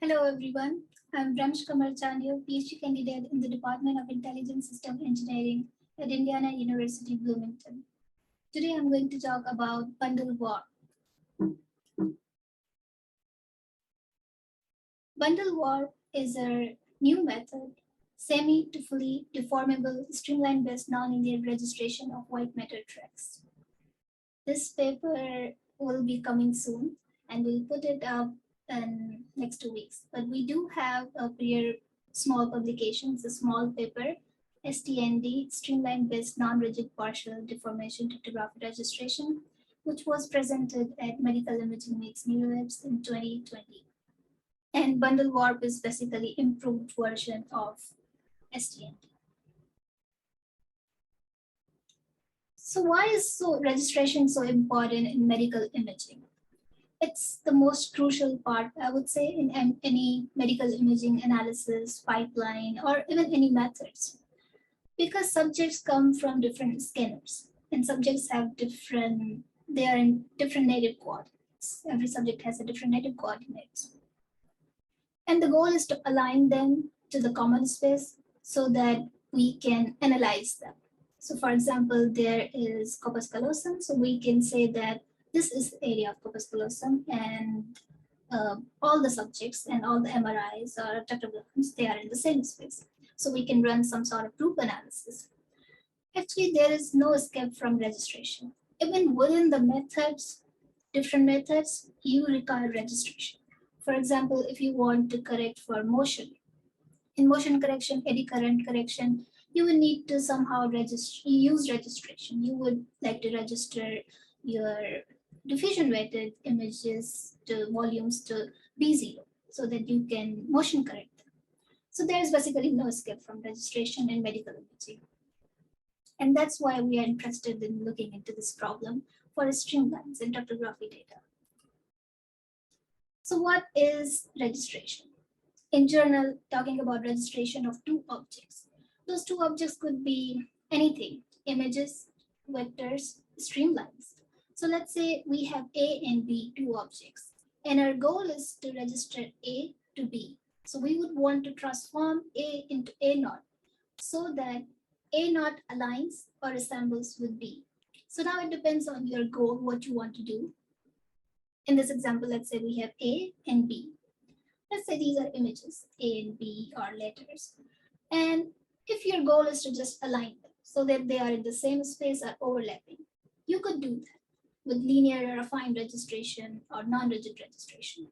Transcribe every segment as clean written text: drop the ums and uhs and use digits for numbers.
Hello everyone, I'm Bramsh Chandio, PhD candidate in the Department of Intelligent System Engineering at Indiana University, Bloomington. Today I'm going to talk about BundleWarp. BundleWarp is a new method, semi to fully deformable streamline-based nonlinear registration of white matter tracts. This paper will be coming soon and we'll put it up in next 2 weeks. But we do have a prior small publications, a small paper, StND, Streamline-based non-rigid partial-Deformation Tractography registration, which was presented at Medical Imaging Meets NeurIPS in 2020. And BundleWarp is basically improved version of StND. So why is registration so important in medical imaging? It's the most crucial part, I would say, in any medical imaging analysis, pipeline, or even any methods. Because subjects come from different scanners and subjects have they are in different native coordinates. Every subject has a different native coordinates. And the goal is to align them to the common space so that we can analyze them. So for example, there is corpus callosum. So we can say that this is the area of corpus callosum and all the subjects and all the MRIs or tractograms, they are in the same space. So we can run some sort of group analysis. Actually, there is no escape from registration. Even within the methods, different methods, you require registration. For example, if you want to correct for motion, in motion correction, eddy current correction, you will need to somehow use registration. You would like to register your diffusion weighted images to volumes to B0 so that you can motion correct them. So there is basically no escape from registration in medical imaging. And that's why we are interested in looking into this problem for streamlines in tractography data. So what is registration? In journal, talking about registration of two objects. Those two objects could be anything, images, vectors, streamlines. So let's say we have A and B, two objects, and our goal is to register A to B. So we would want to transform A into A0 so that A0 aligns or resembles with B. So now it depends on your goal, what you want to do. In this example, let's say we have A and B. Let's say these are images, A and B are letters. And if your goal is to just align them so that they are in the same space or overlapping, you could do that with linear or affine registration or non-rigid registration,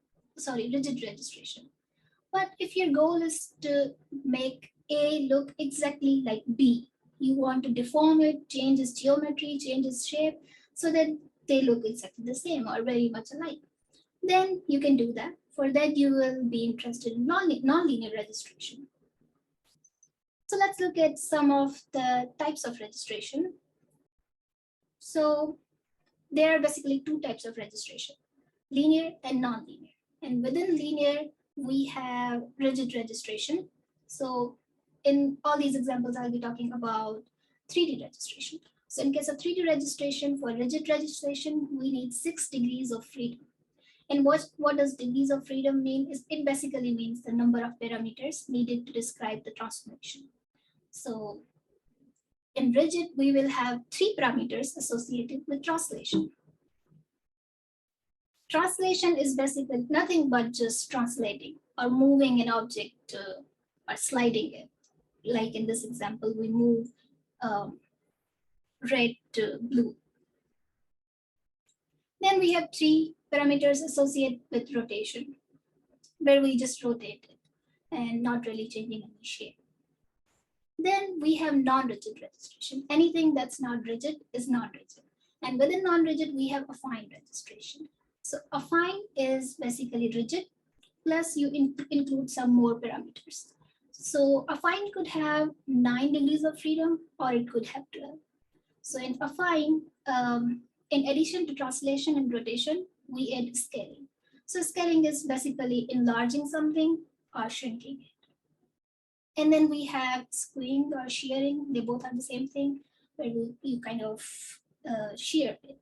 rigid registration. But if your goal is to make A look exactly like B, you want to deform it, change its geometry, change its shape so that they look exactly the same or very much alike, then you can do that. For that, you will be interested in non-linear registration. So let's look at some of the types of registration. So there are basically two types of registration, linear and non-linear. And within linear, we have rigid registration. So in all these examples, I'll be talking about 3D registration. So in case of 3D registration, for rigid registration, we need 6 degrees of freedom. And what does degrees of freedom mean? It basically means the number of parameters needed to describe the transformation. So in rigid, we will have 3 parameters associated with translation. Translation is basically nothing but just translating or moving an object or sliding it. Like in this example, we move red to blue. Then we have 3 parameters associated with rotation, where we just rotate it and not really changing any shape. Then we have non-rigid registration. Anything that's not rigid is non-rigid. And within non-rigid, we have affine registration. So affine is basically rigid, plus you include some more parameters. So affine could have 9 degrees of freedom, or it could have 12. So in affine, in addition to translation and rotation, we add scaling. So scaling is basically enlarging something or shrinking it. And then we have skewing or shearing. They both are the same thing, where you kind of shear it.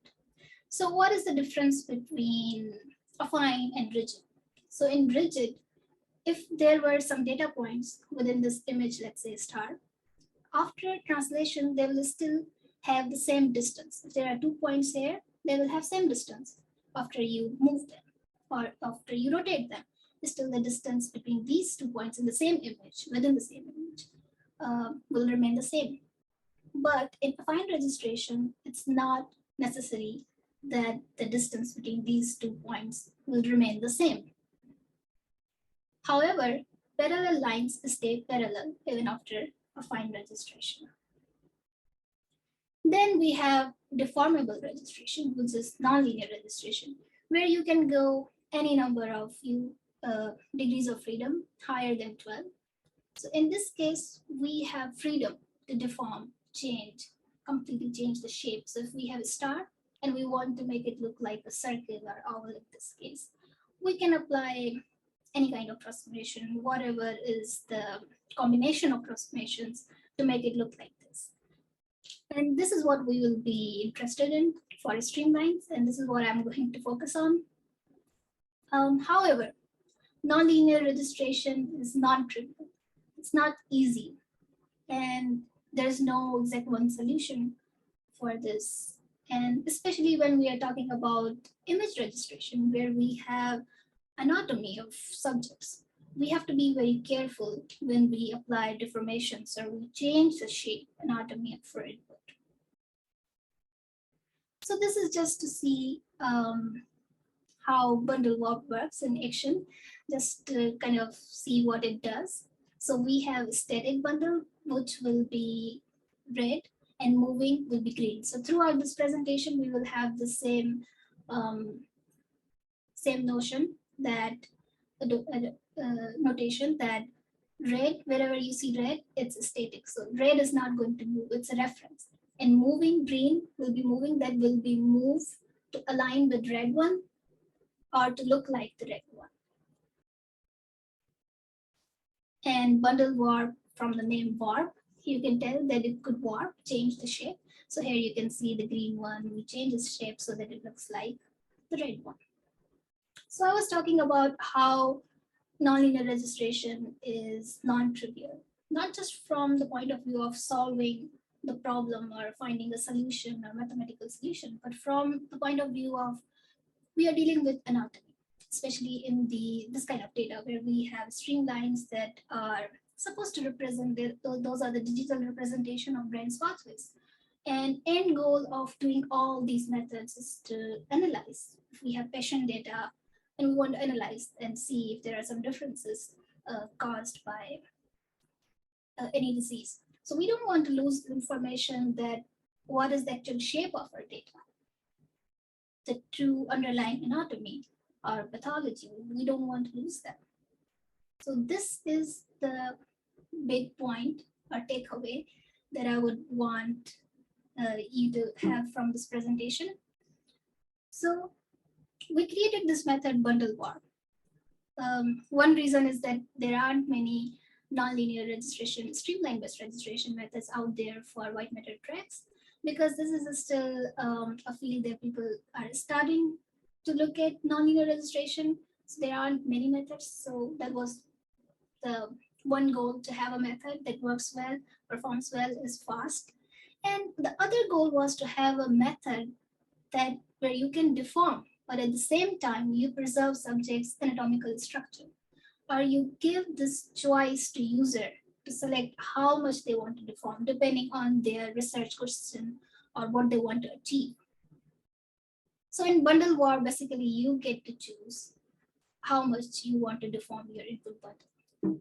So what is the difference between affine and rigid? So in rigid, if there were some data points within this image, let's say star, after translation, they will still have the same distance. If there are 2 points here, they will have same distance after you move them or after you rotate them. Still the distance between these 2 points in the same image, within the same image, will remain the same. But in affine registration, it's not necessary that the distance between these 2 points will remain the same. However, parallel lines stay parallel even after affine registration. Then we have deformable registration, which is nonlinear registration, where you can go any number of degrees of freedom higher than 12. So in this case, we have freedom to deform, change, completely change the shape. So if we have a star and we want to make it look like a circle or oval in this case, we can apply any kind of transformation, whatever is the combination of transformations to make it look like this. And this is what we will be interested in for streamlines, and this is what I'm going to focus on. However, nonlinear registration is non-trivial. It's not easy, and there's no exact one solution for this. And especially when we are talking about image registration, where we have anatomy of subjects, we have to be very careful when we apply deformations or we change the shape anatomy for input. So this is just to see how BundleWarp works in action, just to kind of see what it does. So we have static bundle, which will be red, and moving will be green. So throughout this presentation, we will have the same notion that notation that red, wherever you see red, it's static. So red is not going to move, it's a reference. And moving green will be moving, that will be moved to align with red one or to look like the red one. And bundle warp, from the name warp, you can tell that it could warp, change the shape. So here you can see the green one, we change its shape so that it looks like the red one. So I was talking about how nonlinear registration is non-trivial, not just from the point of view of solving the problem or finding a solution or mathematical solution, but from the point of view of we are dealing with anatomy, especially in this kind of data where we have streamlines that are supposed to represent, those are the digital representation of brain pathways. And end goal of doing all these methods is to analyze. If we have patient data and we want to analyze and see if there are some differences caused by any disease. So we don't want to lose the information that what is the actual shape of our data, the true underlying anatomy or pathology. We don't want to lose that. So this is the big point or takeaway that I would want you to have from this presentation. So we created this method BundleWarp. One reason is that there aren't many nonlinear registration, streamline-based registration methods out there for white matter tracks, because this is still a field that people are starting to look at nonlinear registration. So there aren't many methods. So that was the one goal, to have a method that works well, performs well, is fast. And the other goal was to have a method that where you can deform, but at the same time, you preserve subject's anatomical structure, or you give this choice to user to select how much they want to deform, depending on their research question or what they want to achieve. So in BundleWarp, basically, you get to choose how much you want to deform your input bundle.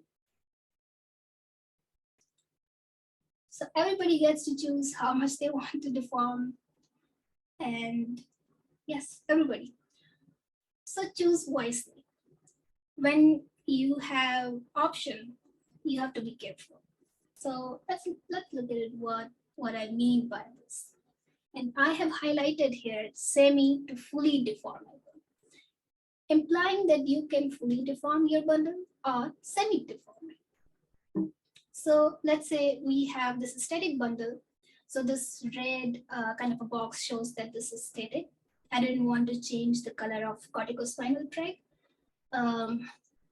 So everybody gets to choose how much they want to deform. And yes, everybody. So choose wisely. When you have option, you have to be careful. So let's look at it, what I mean by this. And I have highlighted here semi to fully deformable, implying that you can fully deform your bundle or semi-deform it. So let's say we have this static bundle. So this red kind of a box shows that this is static. I didn't want to change the color of corticospinal tract.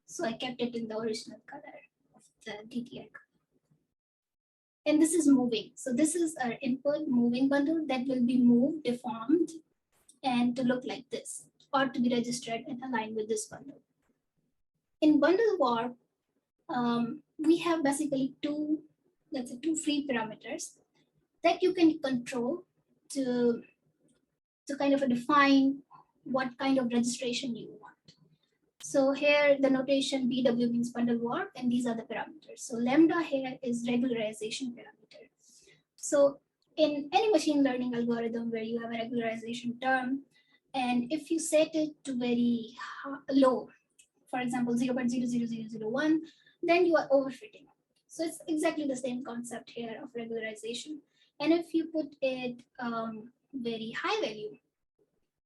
So I kept it in the original color of the DTI color. And this is moving. So this is our input moving bundle that will be moved, deformed, and to look like this, or to be registered and aligned with this bundle. In BundleWarp, we have basically two free parameters that you can control to kind of define what kind of registration you want. So here the notation BW means BundleWarp, and these are the parameters. So lambda here is regularization parameter. So in any machine learning algorithm where you have a regularization term, and if you set it to very low, for example, 0.00001, then you are overfitting. So it's exactly the same concept here of regularization. And if you put it very high value,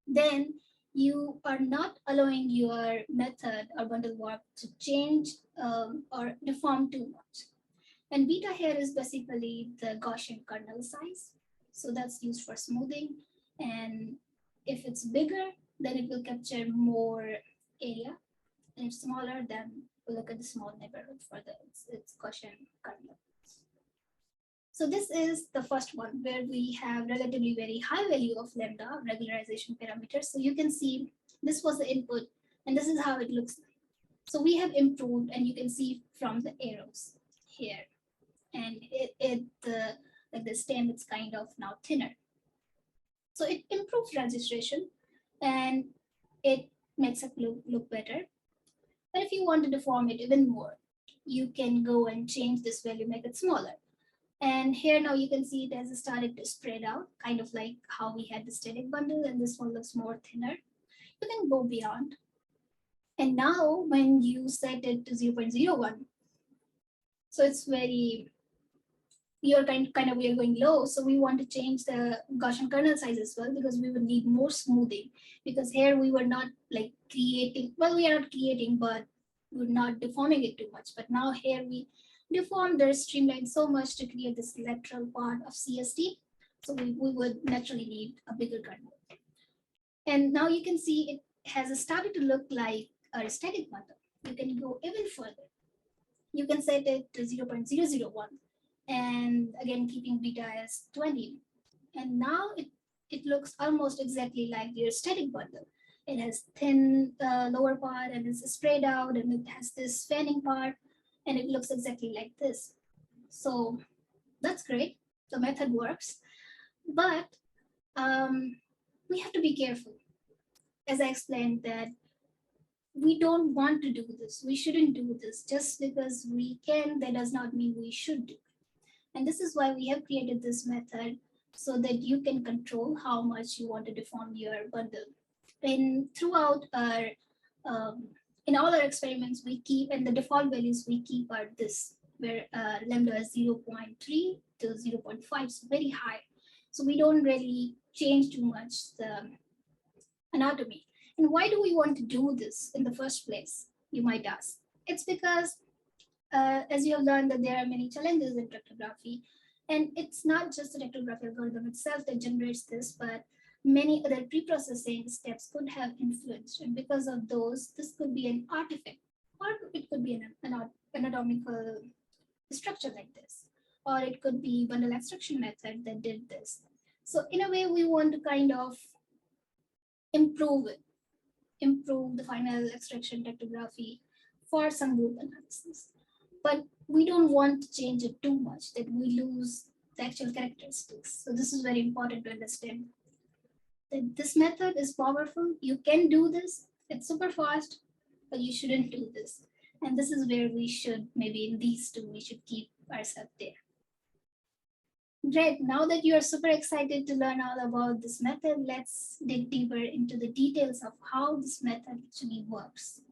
then you are not allowing your method or BundleWarp to change or deform too much. And beta here is basically the Gaussian kernel size. So that's used for smoothing. And if it's bigger, then it will capture more area. And if smaller, then we'll look at the small neighborhood for its Gaussian kernel. So this is the first one where we have relatively very high value of lambda regularization parameters. So you can see this was the input and this is how it looks like. So we have improved, and you can see from the arrows here, and like the stem, it's kind of now thinner. So it improves registration and it makes it look better. But if you want to deform it even more, you can go and change this value, make it smaller. And here now you can see it has started to spread out, kind of like how we had the static bundle, and this one looks more thinner. You can go beyond. And now when you set it to 0.01, so it's very, you're kind of we are going low. So we want to change the Gaussian kernel size as well, because we would need more smoothing. Because here we were not like creating, well, we are not creating, but we're not deforming it too much. But now here we deform the streamline so much to create this lateral part of CST. So we would naturally need a bigger kernel. And now you can see it has started to look like a static bundle. You can go even further. You can set it to 0.001, and again keeping beta as 20. And now it looks almost exactly like your static bundle. It has thin lower part and it's spread out, and it has this fanning part, and it looks exactly like this. So that's great. The method works, but we have to be careful. As I explained, that we don't want to do this. We shouldn't do this. Just because we can, that does not mean we should do. And this is why we have created this method, so that you can control how much you want to deform your bundle. And throughout our, in all our experiments, we keep, and the default values we keep are this, where lambda is 0.3 to 0.5, so very high. So we don't really change too much the anatomy. And why do we want to do this in the first place, you might ask? It's because as you have learned that there are many challenges in tractography, and it's not just the tractography algorithm itself that generates this, but many other pre-processing steps could have influenced. And because of those, this could be an artifact, or it could be an anatomical structure like this, or it could be bundle extraction method that did this. So in a way, we want to kind of improve the final extraction tractography for some group analysis. But we don't want to change it too much that we lose the actual characteristics. So this is very important to understand. That this method is powerful. You can do this. It's super fast, but you shouldn't do this. And this is where we should, maybe in these two, we should keep ourselves there. Great, now that you are super excited to learn all about this method, let's dig deeper into the details of how this method actually works.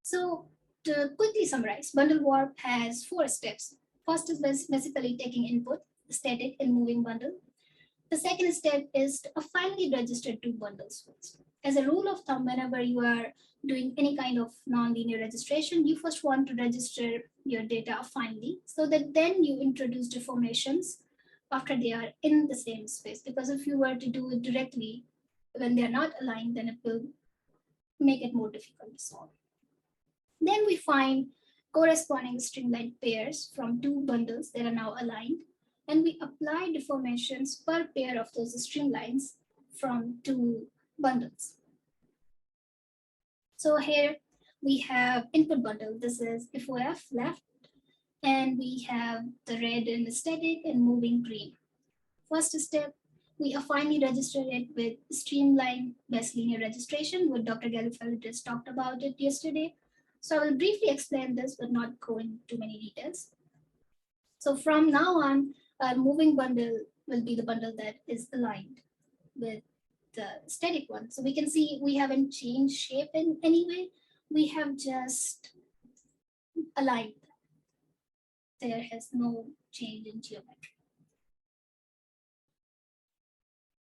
So to quickly summarize, BundleWarp has 4 steps. First is basically taking input, static and moving bundle. The second step is to finally register 2 bundles first. As a rule of thumb, whenever you are doing any kind of nonlinear registration, you first want to register your data finally, so that then you introduce deformations after they are in the same space. Because if you were to do it directly when they are not aligned, then it will make it more difficult to solve. Then we find corresponding streamline pairs from two bundles that are now aligned, and we apply deformations per pair of those streamlines from two bundles. So here we have input bundle. This is FOF left, and we have the red and the static and moving green. First step, we affinely register it with Streamline-based linear registration, what Dr. Garyfallidis talked about it yesterday. So I will briefly explain this, but not go into many details. So from now on, our moving bundle will be the bundle that is aligned with the static one. So we can see we haven't changed shape in any way. We have just aligned. There has no change in geometry.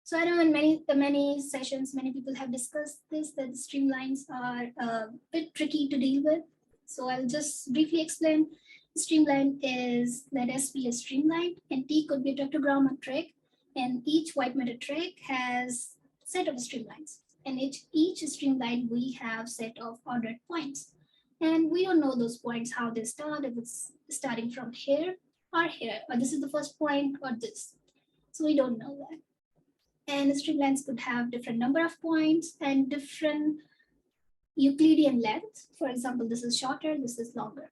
So I know in many sessions, many people have discussed this, that streamlines are a bit tricky to deal with. So I'll just briefly explain. Streamline is, let S be a streamline, and T could be a tractogram or track, and each white matter track has a set of streamlines. And each streamline, we have set of ordered points. And we don't know those points, how they start, if it's starting from here, or this is the first point, or this. So we don't know that. And streamlines could have different number of points and different Euclidean length. For example, this is shorter, this is longer.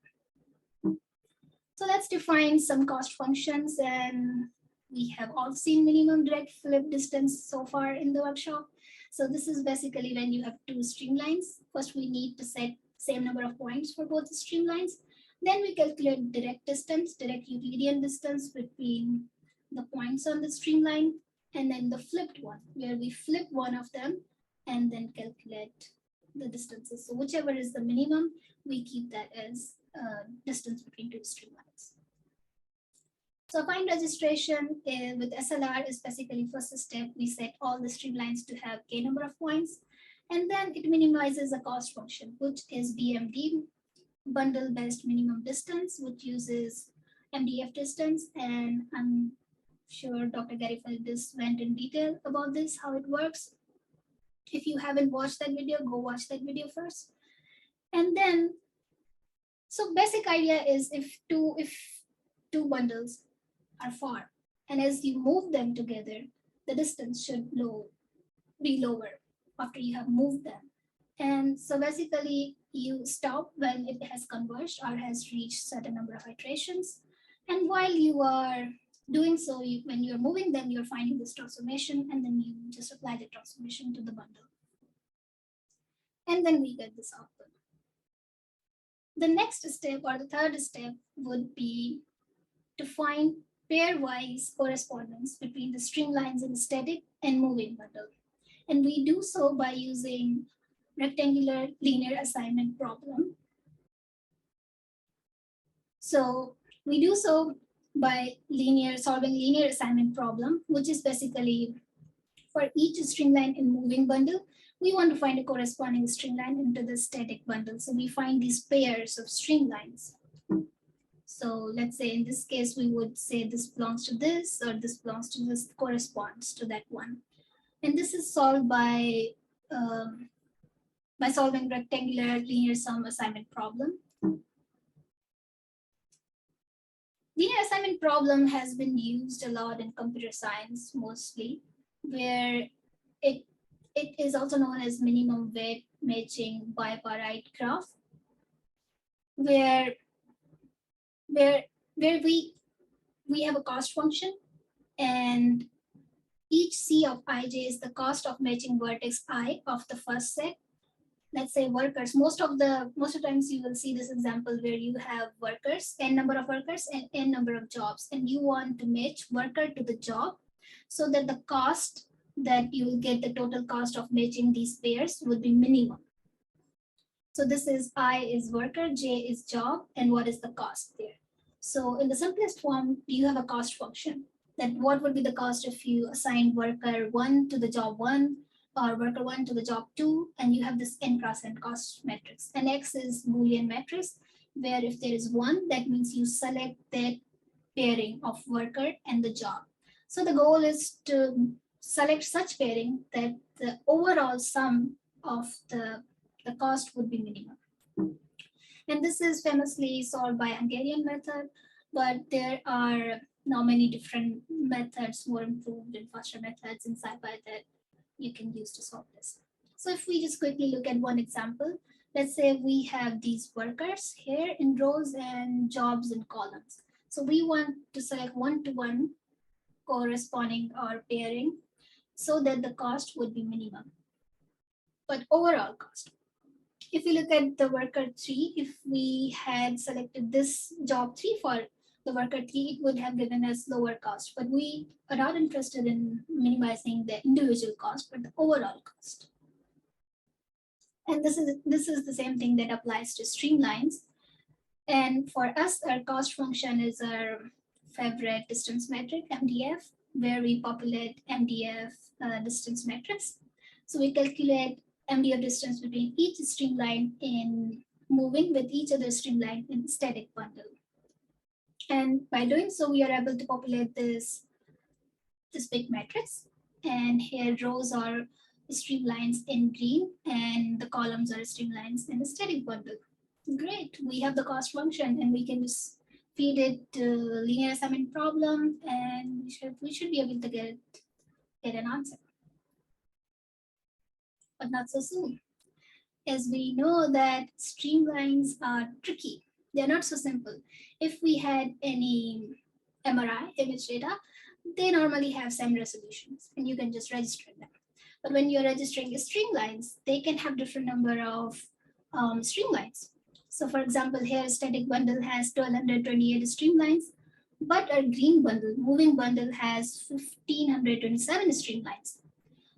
So let's define some cost functions, and we have all seen minimum direct flip distance so far in the workshop. So this is basically when you have two streamlines. First, we need to set same number of points for both the streamlines. Then we calculate direct distance, direct Euclidean distance between the points on the streamline, and then the flipped one, where we flip one of them and then calculate the distances. So whichever is the minimum, we keep that as distance between two streamlines. So Affine registration with SLR is basically first step. We set all the streamlines to have k number of points, and then it minimizes a cost function, which is BMD, bundle-based minimum distance, which uses MDF distance. And I'm sure Dr. Garyfallidis went in detail about this, how it works. If you haven't watched that video, go watch that video first. And then, so basic idea is if two bundles are far, and as you move them together, the distance should be lower after you have moved them. And so basically you stop when it has converged or has reached certain number of iterations. And while you are doing so, when you're moving them, you're finding this transformation, and then you just apply the transformation to the bundle. And then we get this output. The next step, or the third step, would be to find pairwise correspondence between the streamlines in the static and moving bundle. And we do so by using rectangular linear assignment problem. So we do so by solving linear assignment problem, which is basically for each streamline in moving bundle, we want to find a corresponding streamline into the static bundle. So we find these pairs of streamlines. So let's say in this case, we would say this belongs to this, or this belongs to this, corresponds to that one. And this is solved by solving rectangular linear sum assignment problem. Linear assignment problem has been used a lot in computer science mostly, where it is also known as minimum weight matching bipartite graph, where we have a cost function, and each C of ij is the cost of matching vertex I of the first set. Let's say workers, most of the times you will see this example where you have workers, n number of workers and n number of jobs, and you want to match worker to the job so that the cost that you will get, the total cost of matching these pairs, would be minimum. So this is I is worker, J is job, and what is the cost there? So in the simplest form, you have a cost function, that what would be the cost if you assign worker 1 to the job 1, or worker 1 to the job 2, and you have this n cross n cost matrix. And X is Boolean matrix, where if there is 1, that means you select that pairing of worker and the job. So the goal is to select such pairing that the overall sum of the cost would be minimum. And this is famously solved by Hungarian method, but there are now many different methods, more improved and faster methods in SciPy that you can use to solve this. So if we just quickly look at one example, let's say we have these workers here in rows and jobs in columns. So we want to select one-to-one corresponding or pairing so that the cost would be minimum. But overall cost, if you look at the worker 3, if we had selected this job 3 for the worker 3, it would have given us lower cost. But we are not interested in minimizing the individual cost, but the overall cost. And this is the same thing that applies to streamlines. And for us, our cost function is our favorite distance metric, MDF, where we populate MDF distance metrics. So we calculate MDF distance between each streamline in moving with each other streamline in static bundle. And by doing so, we are able to populate this big matrix. And here rows are streamlines in green and the columns are streamlines in the static bundle. Great, we have the cost function and we can just feed it to linear assignment problem and we should be able to get an answer. But not so soon. As we know that streamlines are tricky. They're not so simple. If we had any MRI, image data, they normally have same resolutions and you can just register them. But when you're registering streamlines, they can have different number of streamlines. So for example, here static bundle has 1228 streamlines, but our green bundle, moving bundle has 1527 streamlines.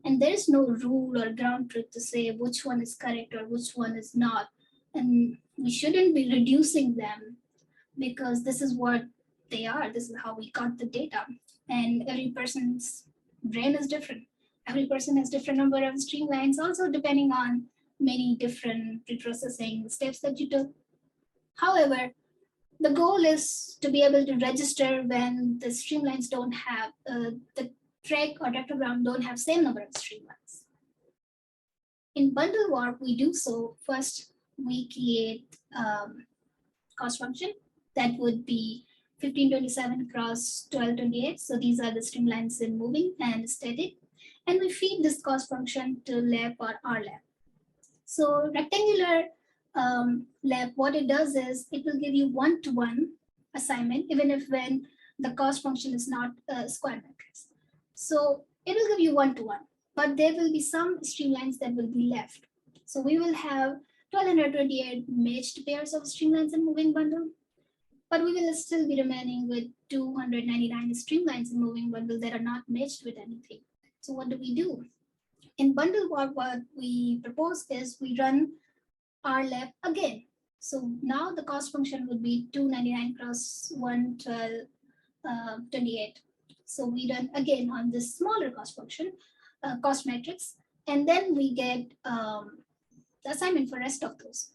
And there is no rule or ground truth to say which one is correct or which one is not. And we shouldn't be reducing them because this is what they are. This is how we got the data. And every person's brain is different. Every person has different number of streamlines, also depending on many different preprocessing steps that you took. However, the goal is to be able to register when the streamlines don't have the track or tractogram don't have same number of streamlines. In BundleWarp, we do so. First, we create cost function that would be 1527 cross 1228. So these are the streamlines in moving and static. And we feed this cost function to lab or RLab. So rectangular lab, what it does is it will give you one-to-one assignment, even if when the cost function is not a square matrix. So it will give you one-to-one, but there will be some streamlines that will be left. So we will have 1228 matched pairs of streamlines in moving bundle, but we will still be remaining with 299 streamlines in moving bundle that are not matched with anything. So what do we do? In BundleWarp, what we propose is we run RLab again. So now the cost function would be 299 cross 11228. So we run again on this smaller cost function, cost matrix, and then we get the assignment for rest of those.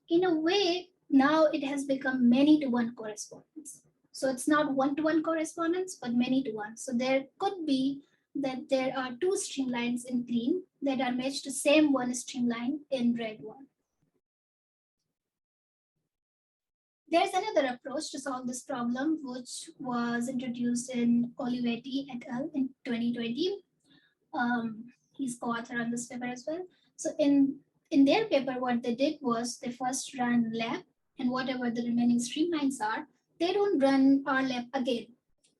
In a way, now it has become many-to-one correspondence. So it's not one-to-one correspondence, but many-to-one. So there could be that there are two streamlines in green that are matched to same one streamline in red one. There's another approach to solve this problem, which was introduced in Olivetti et al. In 2020. He's co-author on this paper as well. So in their paper, what they did was they first ran lab, and whatever the remaining streamlines are, they don't run RLab again.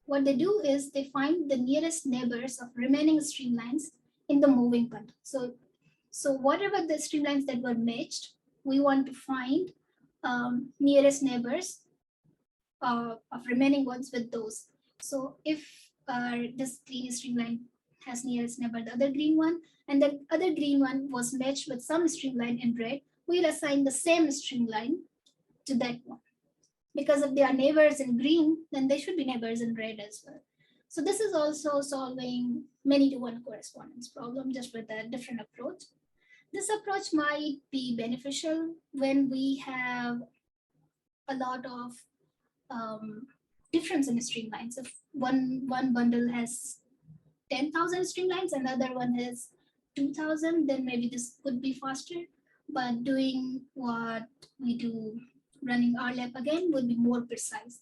What they do is they find the nearest neighbors of remaining streamlines in the moving bundle. So whatever the streamlines that were matched, we want to find nearest neighbors of remaining ones with those. So if this green streamline has nearest neighbor, the other green one, and the other green one was matched with some streamline in red, we'll assign the same streamline to that one. Because if they are neighbors in green, then they should be neighbors in red as well. So this is also solving many-to-one correspondence problem, just with a different approach. This approach might be beneficial when we have a lot of difference in streamlines. If one bundle has 10,000 streamlines, another one has 2,000, then maybe this could be faster. But doing what we do running RLab again would be more precise.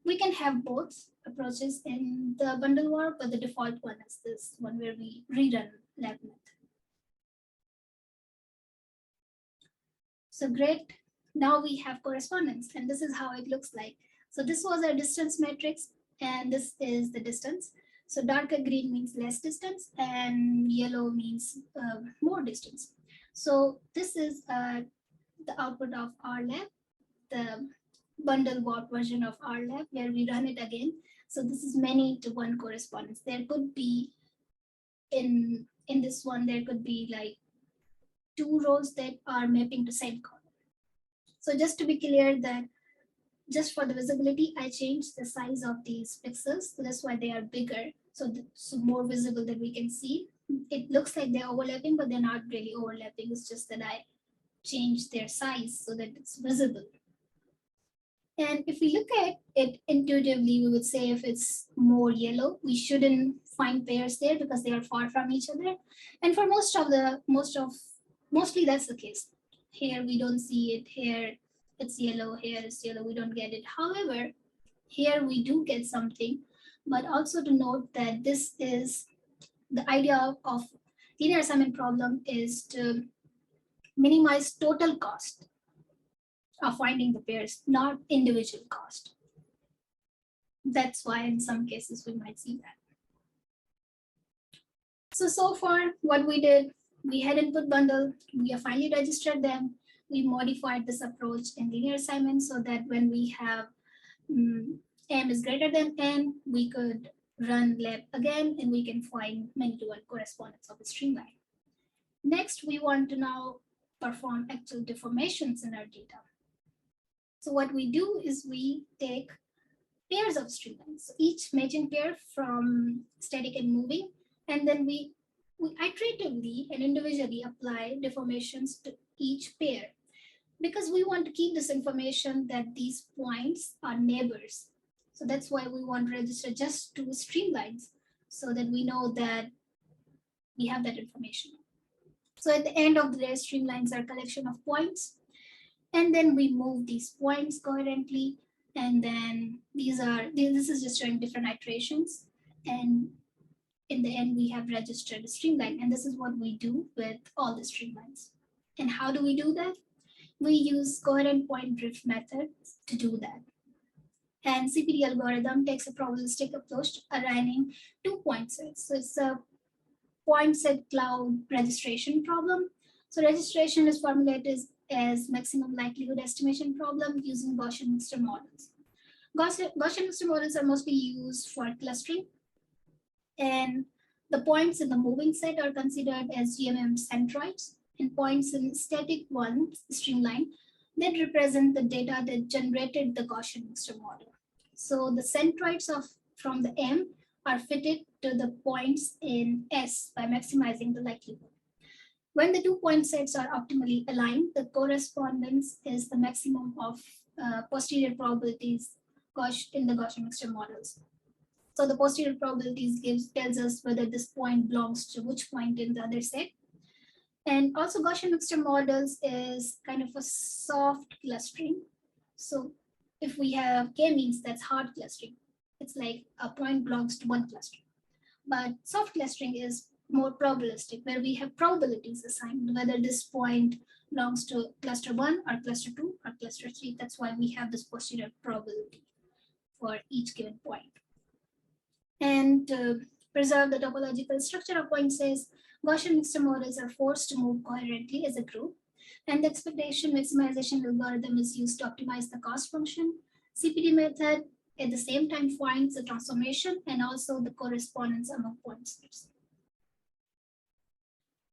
We can have both approaches in the BundleWarp, but the default one is this one where we rerun lab method. So great. Now we have correspondence, and this is how it looks like. So this was our distance matrix, and this is the distance. So darker green means less distance, and yellow means more distance. So this is the output of RLab, the BundleWarp version of RLab, where we run it again. So this is many to one correspondence. There could be in this one, there could be like 2 rows that are mapping to same column. So just to be clear that just for the visibility, I changed the size of these pixels. So that's why they are bigger. So, so more visible that we can see. It looks like they're overlapping, but they're not really overlapping. It's just that I changed their size so that it's visible. And if we look at it intuitively, we would say if it's more yellow, we shouldn't find pairs there because they are far from each other. And for mostly that's the case. Here we don't see it, here it's yellow, here it's yellow, we don't get it. However, here we do get something, but also to note that this is the idea of linear assignment problem is to minimize total cost of finding the pairs, not individual cost. That's why in some cases we might see that. So far what we did, we had input bundle, we have finally registered them, we modified this approach in linear assignment so that when we have m is greater than n, we could run lab again and we can find many-to-one correspondence of a streamline. Next, we want to now perform actual deformations in our data. So what we do is we take pairs of streamlines, so each matching pair from static and moving, and then we iteratively and individually apply deformations to each pair because we want to keep this information that these points are neighbors. So that's why we want to register just 2 streamlines so that we know that we have that information. So at the end of the day, streamlines are a collection of points, and then we move these points coherently, and then this is just showing different iterations, and in the end we have registered a streamline, and this is what we do with all the streamlines. And how do we do that? We use coherent point drift method to do that. And CPD algorithm takes a probabilistic approach to aligning 2 point sets. So it's a point set cloud registration problem. So registration is formulated as maximum likelihood estimation problem using Gaussian mixture models. Gaussian mixture models are mostly used for clustering, and the points in the moving set are considered as GMM centroids, and points in static one streamline that represent the data that generated the Gaussian mixture model. So the centroids from the M are fitted to the points in S by maximizing the likelihood. When the 2 point sets are optimally aligned, the correspondence is the maximum of posterior probabilities in the Gaussian mixture models. So the posterior probabilities tells us whether this point belongs to which point in the other set. And also Gaussian mixture models is kind of a soft clustering. So if we have k-means, that's hard clustering. It's like a point belongs to one cluster. But soft clustering is more probabilistic, where we have probabilities assigned, whether this point belongs to cluster 1 or cluster 2 or cluster 3. That's why we have this posterior probability for each given point. And to preserve the topological structure of point sets, Gaussian mixture models are forced to move coherently as a group, and the expectation maximization algorithm is used to optimize the cost function. CPD method at the same time finds the transformation and also the correspondence among point sets.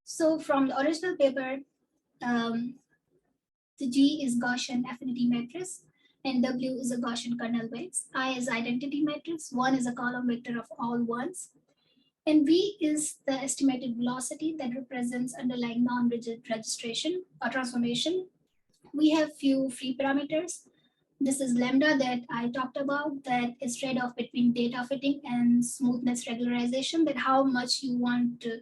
So from the original paper, the G is Gaussian affinity matrix, and W is a Gaussian kernel weights. I is identity matrix. 1 is a column vector of all ones. And V is the estimated velocity that represents underlying non-rigid registration or transformation. We have few free parameters. This is lambda that I talked about, that is trade-off between data fitting and smoothness regularization, that how much you want to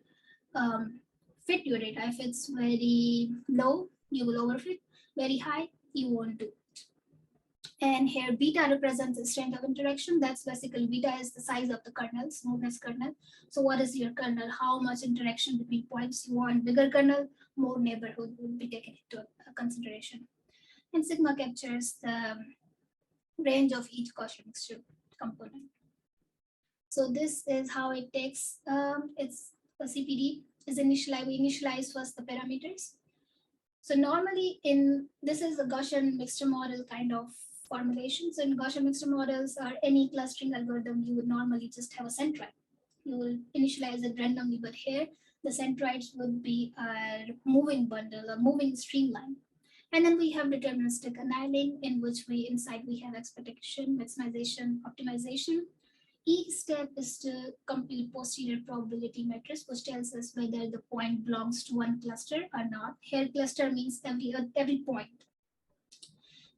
fit your data. If it's very low, you will overfit. Very high, you won't do it. And here beta represents the strength of interaction. That's basically beta is the size of the kernel, smoothness kernel. So what is your kernel? How much interaction between points you want? Bigger kernel, more neighborhood will be taken into consideration. And sigma captures the range of each Gaussian mixture component. So this is how it takes, it's a CPD is initialized, we initialize first the parameters. So normally this is a Gaussian mixture model kind of formulation. So in Gaussian mixture models or any clustering algorithm, you would normally just have a centroid. You will initialize it randomly, but here the centroids would be a moving bundle, a moving streamline. And then we have deterministic annealing, in which inside we have expectation, maximization, optimization. Each step is to compute posterior probability matrix, which tells us whether the point belongs to one cluster or not. Here, cluster means every point.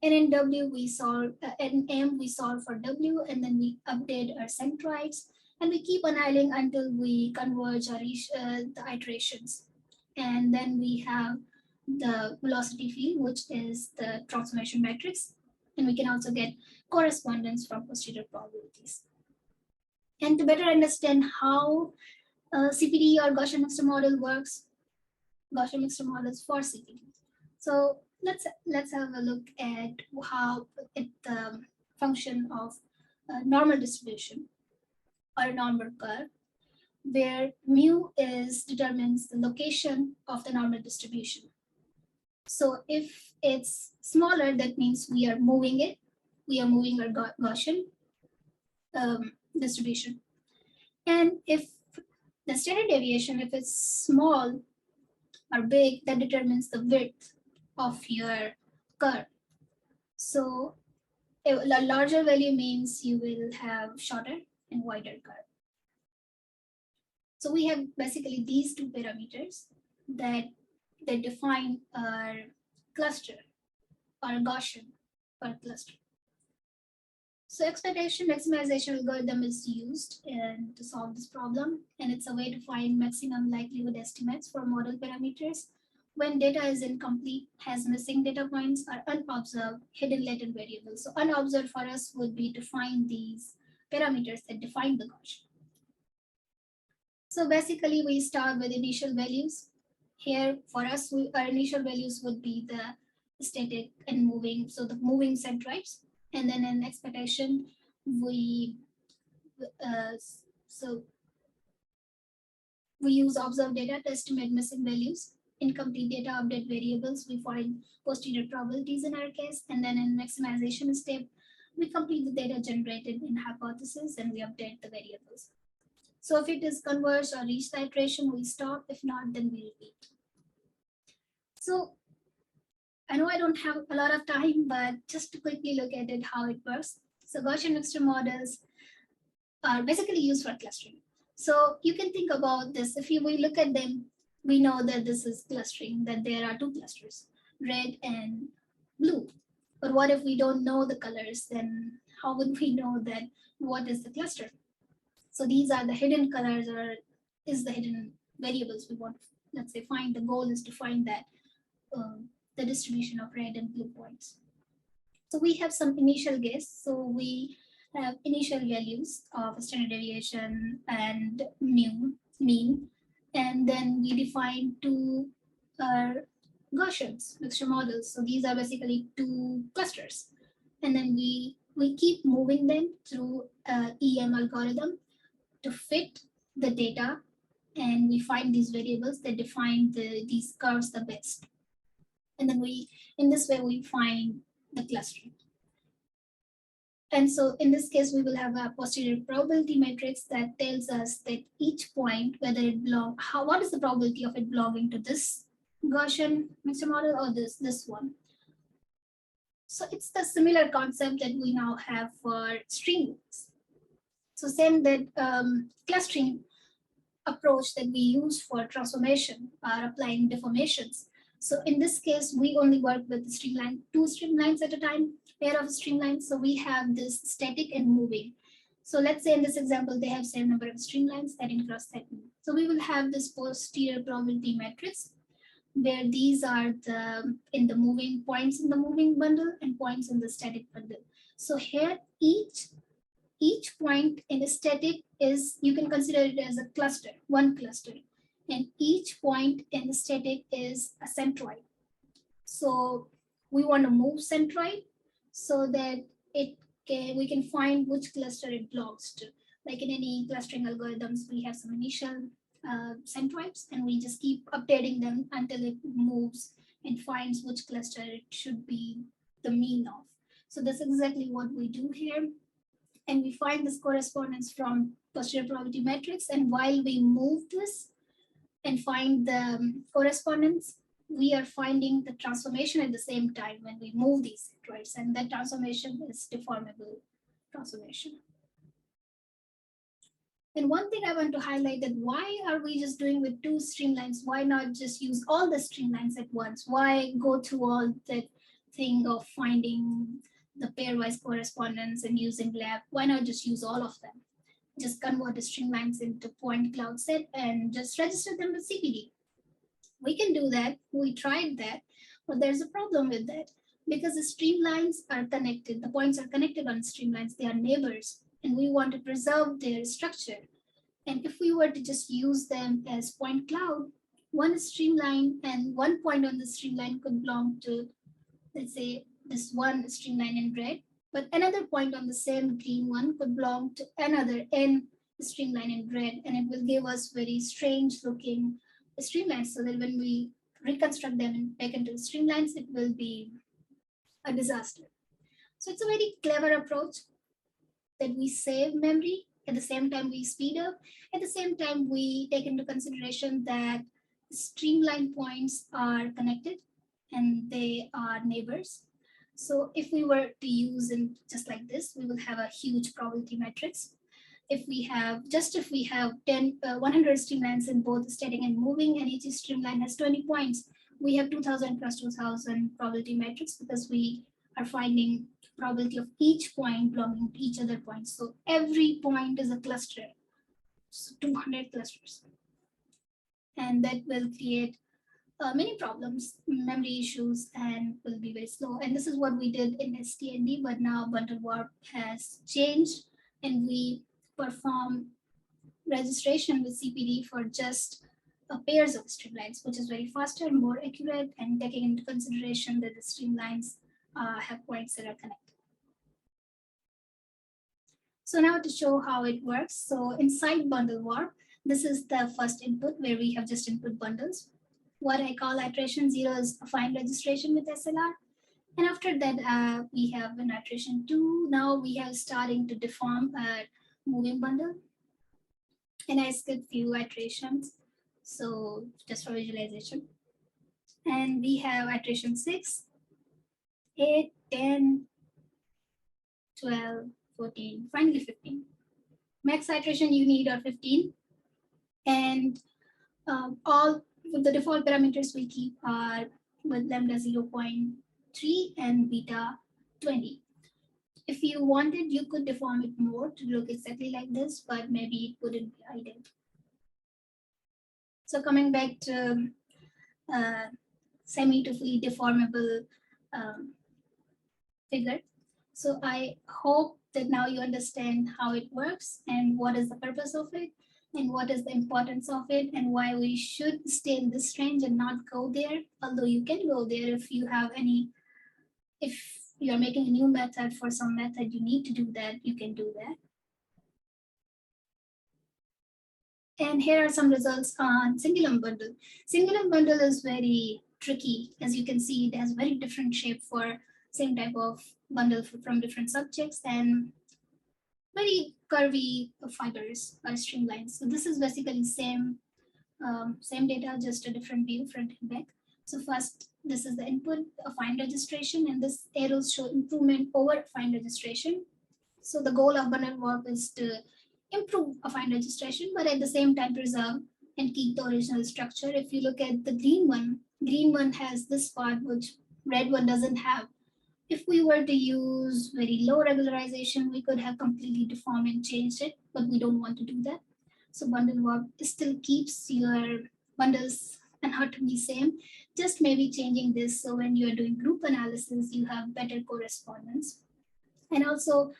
And in W, we solve, in M, we solve for W, and then we update our centroids, and we keep annealing until we converge or reach the iterations. And then we have the velocity field, which is the transformation matrix. And we can also get correspondence from posterior probabilities. And to better understand how CPD or Gaussian mixture model works, Gaussian mixture models for CPD. So let's have a look at how the function of normal distribution or a normal curve, where mu determines the location of the normal distribution. So if it's smaller, that means we are moving it. We are moving our Gaussian distribution. And if the standard deviation, if it's small or big, that determines the width of your curve. So a larger value means you will have shorter and wider curve. So we have basically these two parameters that define our cluster or Gaussian per cluster. So expectation maximization algorithm is used to solve this problem, and it's a way to find maximum likelihood estimates for model parameters when data is incomplete, has missing data points, or unobserved hidden latent variables. So unobserved for us would be to find these parameters that define the Gaussian. So basically we start with initial values. Here for us, our initial values would be the static and moving, so the moving centroids. And then in expectation, we use observed data to estimate missing values. Incomplete data update variables, we find posterior probabilities in our case. And then in maximization step, we complete the data generated in hypothesis and we update the variables. So if it is converged or reached the iteration, we stop. If not, then we repeat. So I know I don't have a lot of time, but just to quickly look at it, how it works. So Gaussian mixture models are basically used for clustering. So you can think about this. If we look at them, we know that this is clustering, that there are two clusters, red and blue. But what if we don't know the colors? Then how would we know that what is the cluster? So these are the hidden colors, or is the hidden variables we want to, let's say, find. The goal is to find that the distribution of red and blue points. So we have some initial guess. So we have initial values of standard deviation and mean, and then we define two Gaussians mixture models. So these are basically two clusters, and then we keep moving them through EM algorithm to fit the data, and we find these variables that define these curves the best. And then in this way, we find the clustering. And so in this case, we will have a posterior probability matrix that tells us that each point, whether it what is the probability of it belonging to this Gaussian mixture model or this one. So it's the similar concept that we now have for Streamlines. So same that clustering approach that we use for transformation are applying deformations. So in this case, we only work with two streamlines at a time, pair of streamlines. So we have this static and moving. So let's say in this example, they have same number of streamlines that cross that. So we will have this posterior probability matrix where these are the moving points in the moving bundle and points in the static bundle. So here, each point in the static is, you can consider it as a cluster, one cluster. And each point in the static is a centroid. So we want to move centroid so that we can find which cluster it belongs to. Like in any clustering algorithms, we have some initial centroids, and we just keep updating them until it moves and finds which cluster it should be the mean of. So that's exactly what we do here. And we find this correspondence from posterior probability matrix. And while we move this and find the correspondence, we are finding the transformation at the same time when we move these centroids, and that transformation is deformable transformation. And one thing I want to highlight, that why are we just doing with 2 streamlines? Why not just use all the streamlines at once? Why go through all that thing of finding the pairwise correspondence and using lab? Why not just use all of them? Just convert the streamlines into point cloud set and just register them with CPD. We can do that. We tried that, but there's a problem with that because the streamlines are connected. The points are connected on streamlines. They are neighbors, and we want to preserve their structure. And if we were to just use them as point cloud, one streamline and one point on the streamline could belong to, let's say, this one streamline in red, but another point on the same green one could belong to another n streamline in red, and it will give us very strange looking streamlines, so that when we reconstruct them back into the streamlines, it will be a disaster. So it's a very clever approach that we save memory, at the same time we speed up, at the same time we take into consideration that streamline points are connected and they are neighbors. So if we were to use it just like this, we will have a huge probability matrix. If we have 100 streamlines in both static and moving, and each streamline has 20 points, we have 2000 plus 2000 probability matrix, because we are finding probability of each point belonging to each other point. So every point is a cluster, so 200 clusters. And that will create many problems, memory issues, and will be very slow. And this is what we did in StND, but now BundleWarp has changed, and we perform registration with CPD for just pairs of streamlines, which is very faster, more accurate, and taking into consideration that the streamlines have points that are connected. So now to show how it works. So inside BundleWarp, this is the first input where we have just input bundles. What I call iteration 0 is affine registration with SLR. And after that, we have an iteration 2. Now we have starting to deform a moving bundle. And I skipped few iterations, so just for visualization. And we have iteration 6, 8, 10, 12, 14, finally 15. Max iteration you need are 15. And all the default parameters we keep are with lambda 0.3 and beta 20. If you wanted, you could deform it more to look exactly like this, but maybe it wouldn't be ideal. So coming back to semi to fully deformable figure. So I hope that now you understand how it works and what is the purpose of it and what is the importance of it and why we should stay in this range and not go there. Although you can go there if you have any, if you're making a new method for some method, you need to do that, you can do that. And here are some results on Singular bundle. Singular bundle is very tricky. As you can see, it has very different shape for same type of bundle from different subjects and very curvy fibers or streamlines. So this is basically same data, just a different view, front and back. So first, this is the input, Affine registration, and this arrows show improvement over Affine registration. So the goal of BundleWarp is to improve Affine registration, but at the same time preserve and keep the original structure. If you look at the green one has this part which red one doesn't have. If we were to use very low regularization, we could have completely deformed and changed it, but we don't want to do that. So BundleWarp still keeps your bundles anatomically same, just maybe changing this so when you're doing group analysis, you have better correspondence. And also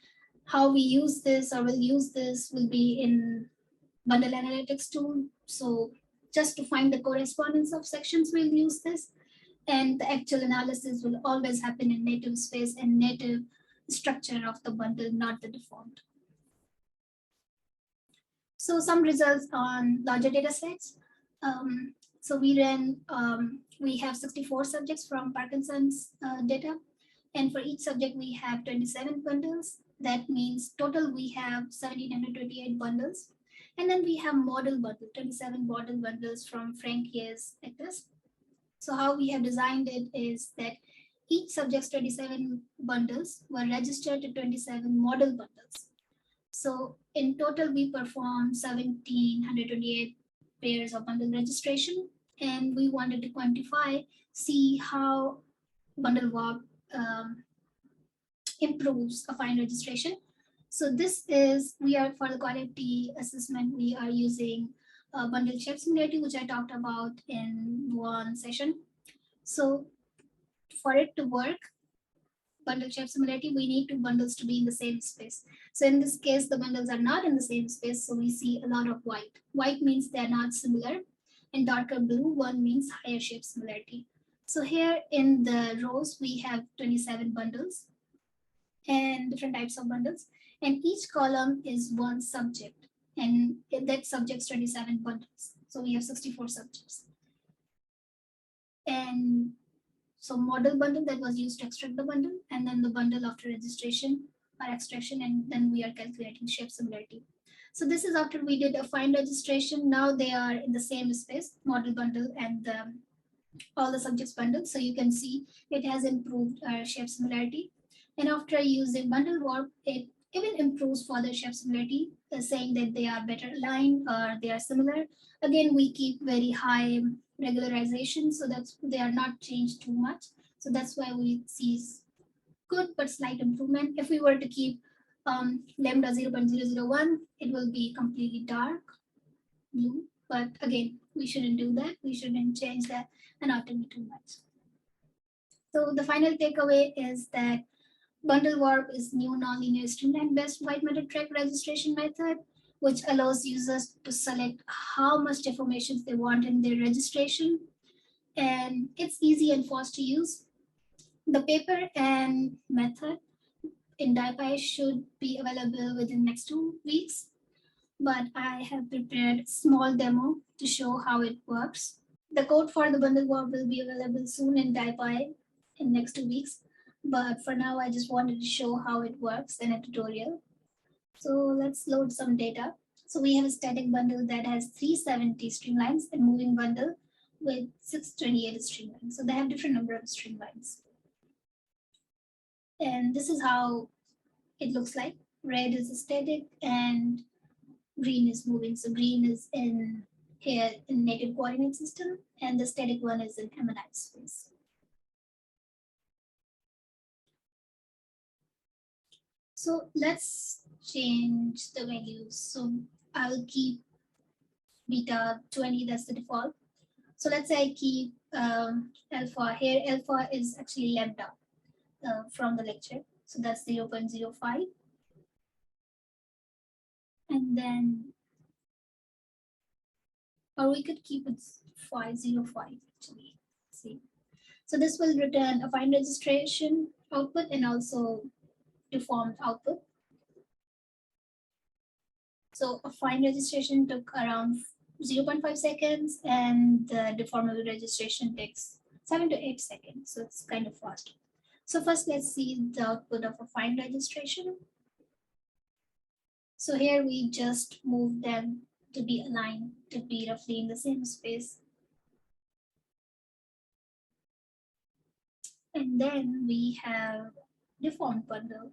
how we use this or will use this will be in bundle analytics tool. So just to find the correspondence of sections, we'll use this. And the actual analysis will always happen in native space and native structure of the bundle, not the default. So some results on larger data sets. So we have 64 subjects from Parkinson's data. And for each subject, we have 27 bundles. That means total we have 1728 bundles. And then we have model bundle, 27 model bundles from Frankie's atlas. So how we have designed it is that each subject's 27 bundles were registered to 27 model bundles. So in total, we performed 1728 pairs of bundle registration, and we wanted to quantify, see how BundleWarp improves affine registration. So this is, we are for the quality assessment, we are using bundle shape similarity, which I talked about in one session. So for it to work, bundle shape similarity, we need two bundles to be in the same space. So in this case, the bundles are not in the same space, so we see a lot of white. White means they're not similar, and darker blue one means higher shape similarity. So here in the rows, we have 27 bundles and different types of bundles, and each column is one subject, and that subject's 27 bundles. So we have 64 subjects. And so model bundle that was used to extract the bundle, and then the bundle after registration or extraction, and then we are calculating shape similarity. So this is after we did affine registration. Now they are in the same space, model bundle and all the subjects bundle. So you can see it has improved shape similarity. And after using BundleWarp, it even improves further shape similarity, saying that they are better aligned or they are similar. Again, we keep very high regularization, so that's they are not changed too much. So that's why we see good but slight improvement. If we were to keep lambda 0.001, it will be completely dark blue. But again, we shouldn't do that. We shouldn't change the anatomy too much. So the final takeaway is that BundleWarp is new nonlinear streamline-based white matter tract registration method, which allows users to select how much deformations they want in their registration. And it's easy and fast to use. The paper and method in Dipy should be available within the next 2 weeks, but I have prepared a small demo to show how it works. The code for the BundleWarp will be available soon in Dipy in next 2 weeks. But for now, I just wanted to show how it works in a tutorial. So let's load some data. So we have a static bundle that has 370 streamlines and moving bundle with 628 streamlines. So they have different number of streamlines. And this is how it looks like. Red is static and green is moving. So green is in here in native coordinate system, and the static one is in MNI space. So let's change the values. So I'll keep beta 20, that's the default. So let's say I keep alpha. Here alpha is actually lambda from the lecture. So that's 0.05. And then, or we could keep it 505 actually. See. So this will return affine registration output and also deformed output. So affine registration took around 0.5 seconds, and the deformable registration takes 7 to 8 seconds. So it's kind of fast. So first, let's see the output of affine registration. So here we just move them to be aligned, to be roughly in the same space. And then we have deformed bundle.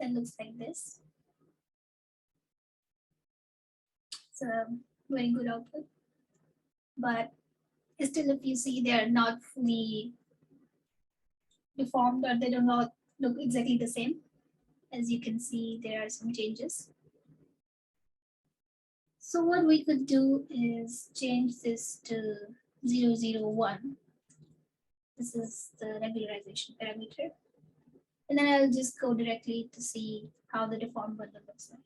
That looks like this. It's a very good output. But still, if you see, they are not fully deformed, or they do not look exactly the same. As you can see, there are some changes. So what we could do is change this to 001. This is the regularization parameter. And then I'll just go directly to see how the deformed bundle looks like.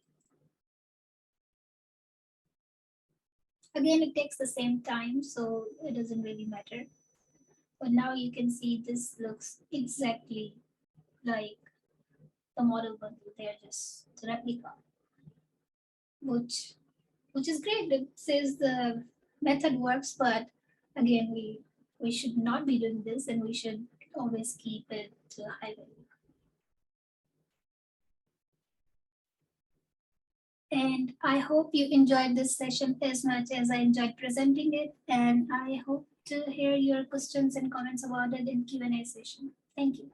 Again, it takes the same time, so it doesn't really matter. But now you can see this looks exactly like the model bundle. They're just the replica, which is great. It says the method works, but again, we should not be doing this, and we should always keep it to a high value. And I hope you enjoyed this session as much as I enjoyed presenting it. And I hope to hear your questions and comments about it in Q&A session. Thank you.